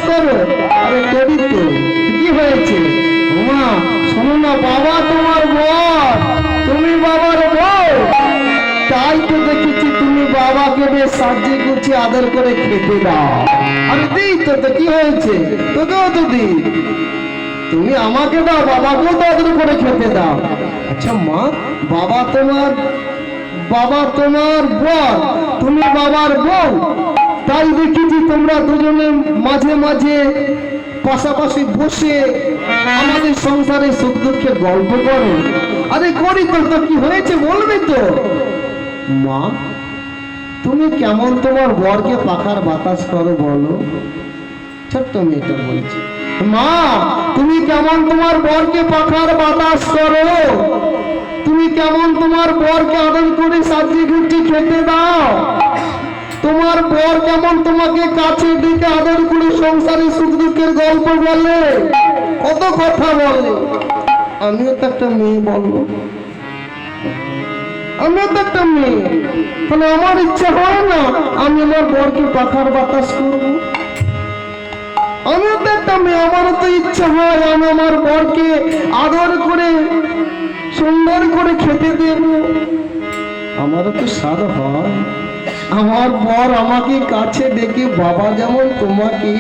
করো। আরে করি তো, কি হয়েছে? ওমা শোনো না, বাবা তোমার বর, তুমি বাবার বউ। তাই তো দেখেছি তুমি বাবাকে বেশ সাজিয়ে গুছিয়ে আদর করে খেতে দাও। আরে দিই তো, তো কি হয়েছে? তোকেও তো দিই। তুমি আমাকে দাও, বাবাকেও তো আদর করে খেতে দাও। আচ্ছা মা, বাবা তোমার বর, তুমি বাবার বউ। তাই দেখেছি তোমরা দুজনে মাঝে মাঝে পাশাপাশি বসে আমাদের সংসারে সুখ দুঃখের গল্প করো। আরে করি তো, তো কি হয়েছে বলবে তো? মা, তুমি কেমন তোমার বরকে পাখার বাতাস করো বলো? ছোট্ট মেয়েটা বলছে, মা তুমি কেমন তোমার বরকে পাখার বাতাস করো? তুমি কেমন তোমার বরকে আদর করে সাজিয়ে গুছিয়ে খেতে দাও? তোমার বর কেমন তোমাকে কাছে ডেকে আদর করে সংসারে সুখ দুঃখের গল্প বলে, কত কথা বলে। আমিও তো একটা মেয়ে, বলবো আমিও তো একটা মেয়ে, তাহলে আমার ইচ্ছা হয় না আমি আমার বরকে পাখার বাতাস করবো? আমিও তো একটা মেয়ে, আমারও তো ইচ্ছা হয় আমি আমার বরকে আদর করে সুন্দর করে খেতে দেব। আমারও তো স্বাদ হয় আমার বর আমাকে কাছে ডেকে, বাবা যেমন তোমাকে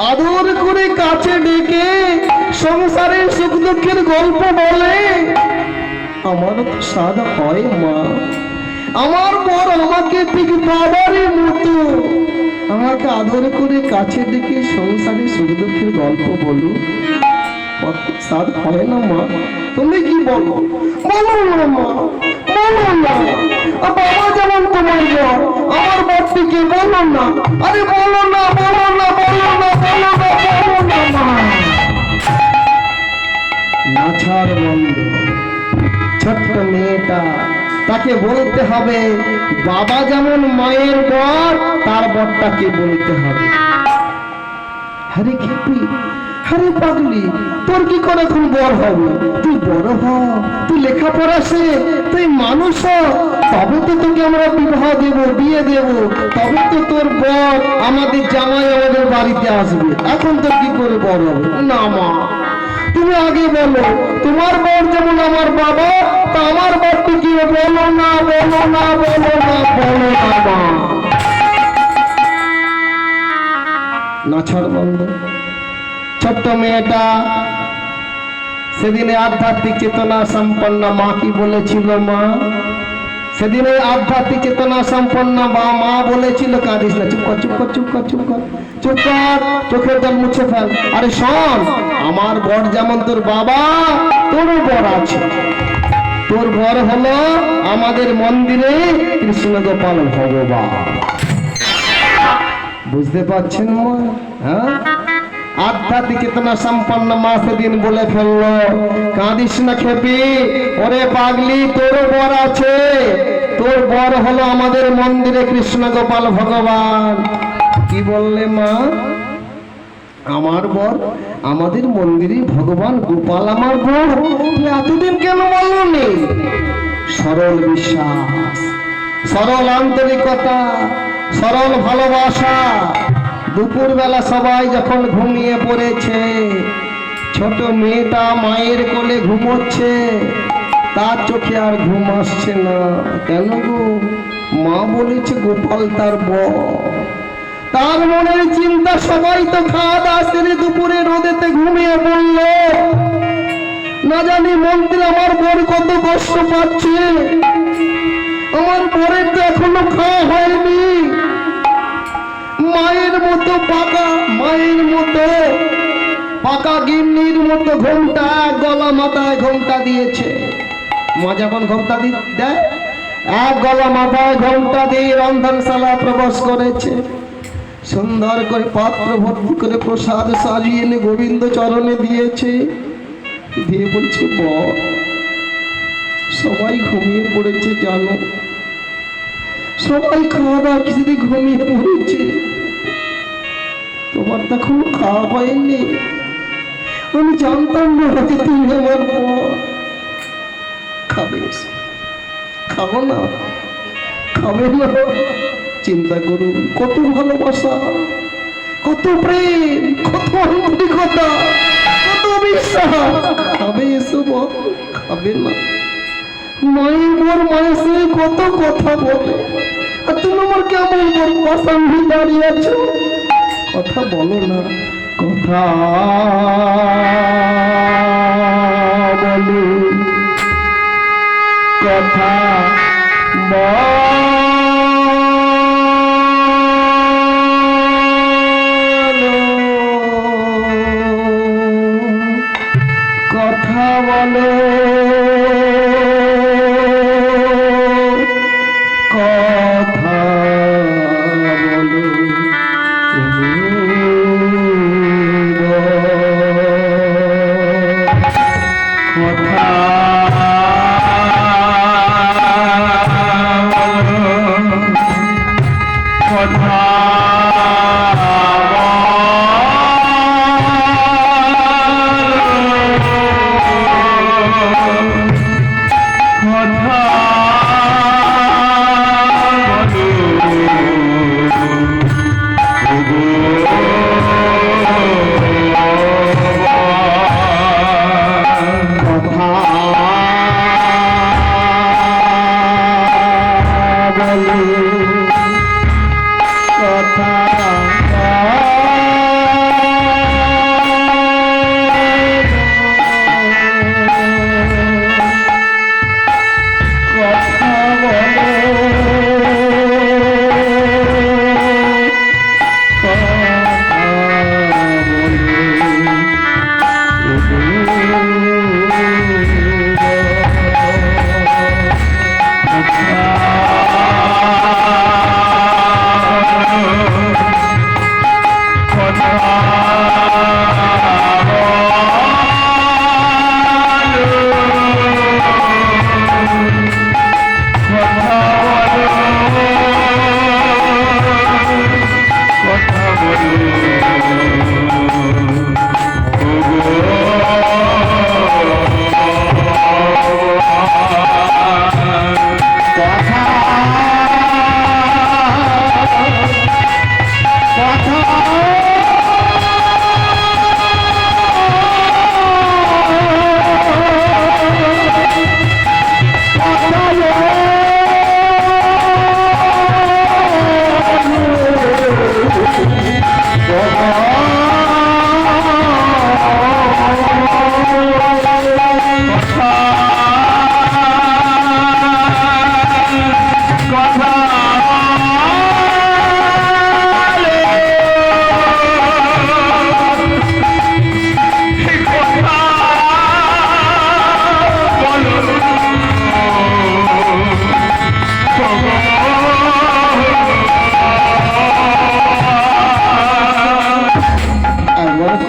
আদর করে কাছে ডেকে সংসারের সুখ দুঃখের গল্প বলে, আমারও তো স্বাদ হয় মা। আমার বর আমাকে ঠিক বাবারই মতো আমাকে আদর করে কাছে ডেকে সংসারে সুখ দুঃখের গল্প বলো, কত স্বাদ হয় না মা? তুমি কি বলো? বলো না মা, বলো না। বাবা যেমন তোমার বর, আমার বরটিকে বলো না। আরে বলো না, বলো না, বলো না, বলো না, বলো না মা। নাছার বন্ধ ছোট্ট মেয়েটা, তাকে বলতে হবে বাবা যেমন মায়ের বর, তার বরটাকে বলতে হবে। আরে খেপি, আরে পাগলি, তোর কি করে এখন বর হবে? তুই বড় হ, তুই লেখাপড়া শেখ, তুই মানুষ হ, তবে তো তোকে আমরা বিবাহ দেব, বিয়ে দেব, তবে তো তোর বর আমাদের জামাই আমাদের বাড়িতে আসবে। এখন তোর কি করে বড় হবে? না মা, তুমি আগে বলো তোমার বর যেমন আমার বাবা, তা আমার বরটি কি? বলো না, বলো না, বলো না, বলো না মা। নাছাড় বন্ধ ছোট্ট মেয়েটা সেদিনে আধ্যাত্মিক চেতনা সম্পন্ন মা কি বলেছিল? মা সেদিনে আধ্যাত্মিক চেতনা সম্পন্ন মা বলেছিল, কাঁদিস না, চুপ কর, চুপ কর, চুপ কর, চুপ কর, চুপ কর, চোখের জল মুছে ফেল। আরে শোন, আমার বর যেমন তোর বাবা, তোরও বর আছে। তোর বর হলো আমাদের মন্দিরে কৃষ্ণ গোপাল ভগবান। বুঝতে পারছেন মা? হ্যাঁ, আধ্যাত্মিক চেতনা সম্পন্ন মা সেদিন বলে ফেললো, কাঁদিস না খেপি, ওরে পাগলি, তোর বর আছে। তোর বর হলো আমাদের মন্দিরে কৃষ্ণ গোপাল ভগবান। কি বললে মা? আমার বর আমাদের মন্দিরে ভগবান গোপাল আমার বর? এতদিন কেন বলনি? সরল বিশ্বাস, সরল আন্তরিকতা, সরল ভালোবাসা। দুপুর বেলা সবাই যখন ঘুমিয়ে পড়েছে, ছোট মেয়েটা মায়ের কোলে ঘুমোচ্ছে, তার চোখে আর ঘুম আসছে না। কেন গো? মা বলেছে গোপাল তার বর। তার মনের চিন্তা, সবাই তো খাওয়া দাওয়া সেরে দুপুরে রোদেতে ঘুমিয়ে পড়ল। না জানি মন্দির আমার বর কত কষ্ট পাচ্ছে, আমার বরের তো এখনো খাওয়া হয়নি। মায়ের মতো পাকা গিন্নির মতো ঘোমটা, গলা মাথায় ঘোমটা দিয়েছে। মা যখন ঘোমটা দেয়, এক গলা মাথায় ঘোমটা দিয়ে রন্ধনশালা প্রবেশ করেছে। সুন্দর করে পাত্র ভর্তি করে প্রসাদ সাজিয়ে এনে গোবিন্দ চরণে দিয়েছে, দিয়ে বলছে, বর সবাই ঘুমিয়ে পড়েছে জানো, সবাই খাওয়া দাওয়া কিছুতে ঘুমিয়ে পড়েছে, তোমার তো এখনো খাওয়া হয়নি। আমি জানতাম না যে তুমি আমার বর। খাবে? খাবো না? খাবে না? চিন্তা করুন, কত ভালোবাসা, কত প্রেম, কত আন্তরিকতা, কত বিশ্বাস। খাবে এসব? খাবে না। মায়ের বর মায়ের সঙ্গে কত কথা বলে, আর তুমি আমার কেমন বল পাশান দাঁড়িয়ে আছো? কথা বলো না, কথা বলো, কথা কথা বলো,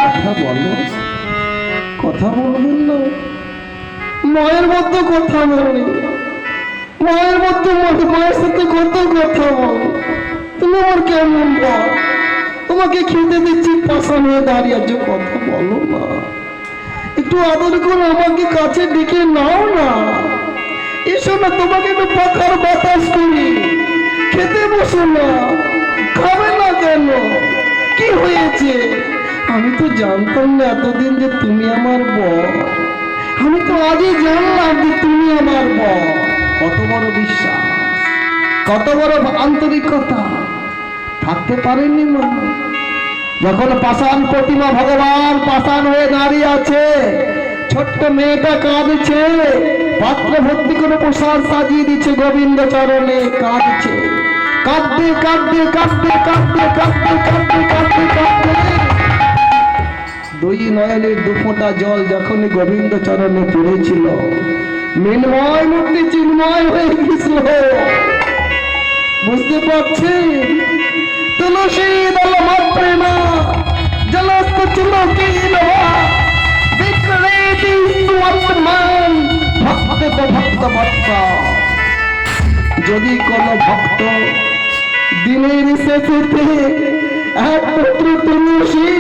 কথা বলো, কথা বলবেন না? মায়ের মতো কথা বলি, মায়ের মতো মায়ের সাথে কত কথা বল। তুমি আমার কেমন বল? তোমাকে খেতে দিচ্ছি, পাশান হয়ে দাঁড়িয়ে আছো, কথা বলো না। একটু আদর করে আমাকে কাছে ডেকে নাও না। এসো না, তোমাকে একটু পাখার বাতাস করি। খেতে বসো না, খাবে না কেন? কি হয়েছে? আমি তো জানতাম না এতদিন যে তুমি আমার বর। আমি তো আজই জানলাম যে তুমি আমার বর। কত বড় বিশ্বাস, কত বড় আন্তরিকতা। থাকতে পারেননি মা? যখন পাষাণ প্রতিমা ভগবান পাষাণ হয়ে দাঁড়িয়ে আছে, ছোট্ট মেয়েটা কাঁদছে, পাত্র ভর্তি করে প্রসাদ সাজিয়ে দিচ্ছে গোবিন্দ চরণে, কাঁদছে, কাঁদতে কাঁদতে কাঁদতে কাঁদতে কাঁদতে কাঁদতে কাঁদতে কাঁদতে দুই নয়নের দুফোঁটা জল যখনই গোবিন্দ চরণে পড়েছিল, মৃন্ময় মূর্তি চিন্ময় হয়ে গেছিল। বুঝতে পারছি? তুলসী দল মাত্রে না জলস্ত চুলকি নবা বিক্রেতি সুবর্তমান ভক্ত ভক্ত ভক্ত। যদি কোন ভক্ত দিনের শেষেতে এক পুত্র তুলসী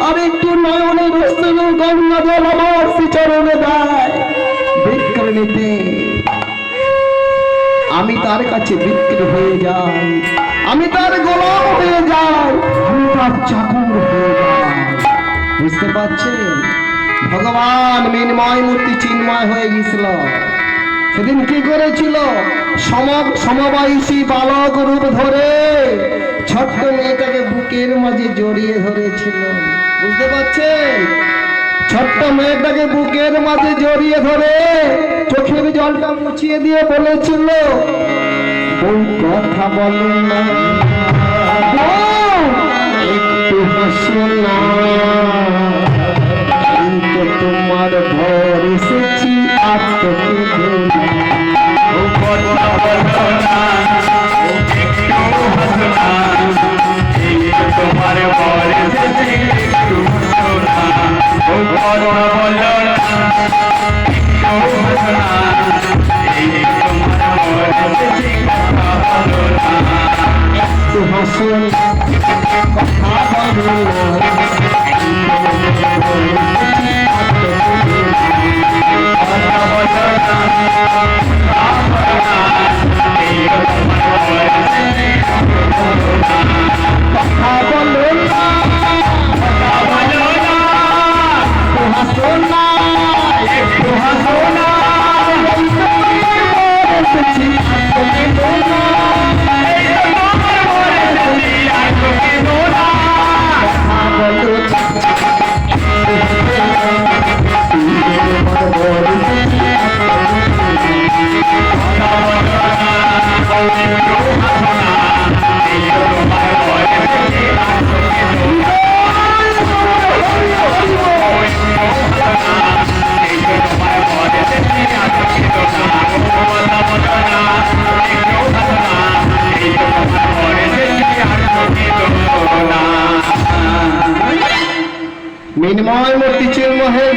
আর একটু নয়নের রসন গঙ্গা জল আমার শ্রীচরণে দেয় বিক্রে নিতে, আমি তার কাছে বিক্রি হয়ে যাই। আমি তার গোলাম হয়ে যাই, আমি তার চাকর হয়ে যাই। বুঝতে পারছেন? ভগবান মৃন্ময় মূর্তি চিন্ময় হয়ে গেছিল। সেদিন কি করেছিল? সমবয়সী বালক রূপ ধরে ছোট্ট মেয়েটাকে বুকের মাঝে জড়িয়ে ধরেছিল। বুঝতে পারছেন? ছোট্ট মেয়েটাকে বুকের মাঝে জড়িয়ে ধরে চোখের জলটা মুছিয়ে দিয়ে বলেছিল, বউ কথা বলো না, বউ একটু হাসো না, আমি তো তোমার ঘর এসেছি আর তো কেঁদো না। বউ কথা বলো না, একটু হাসো না, এই তো তোমার ঘর এসেছি একটু হাসো না। বউ কথা বলো না, একটু হাসো না, এই তো তোমার ঘর এসেছি কথা বলো না। একটু হাসো না, কথা বলো না, কথা বলো না, এই তো তোমার ঘর এসেছি কথা বলো না। কথা বলো না, কথা বলো না, একটু হাসো না, একটু হাসো না, এই তো তোমার ঘর এসেছি আর তো কেঁদো না। এই তো তোমার ঘর এসেছি আর তো কেঁদো না। কথা বলো না, তোমার ঘর এসেছি আর তো কেঁদো না। মৃন্ময় মূর্তি চিন্ময়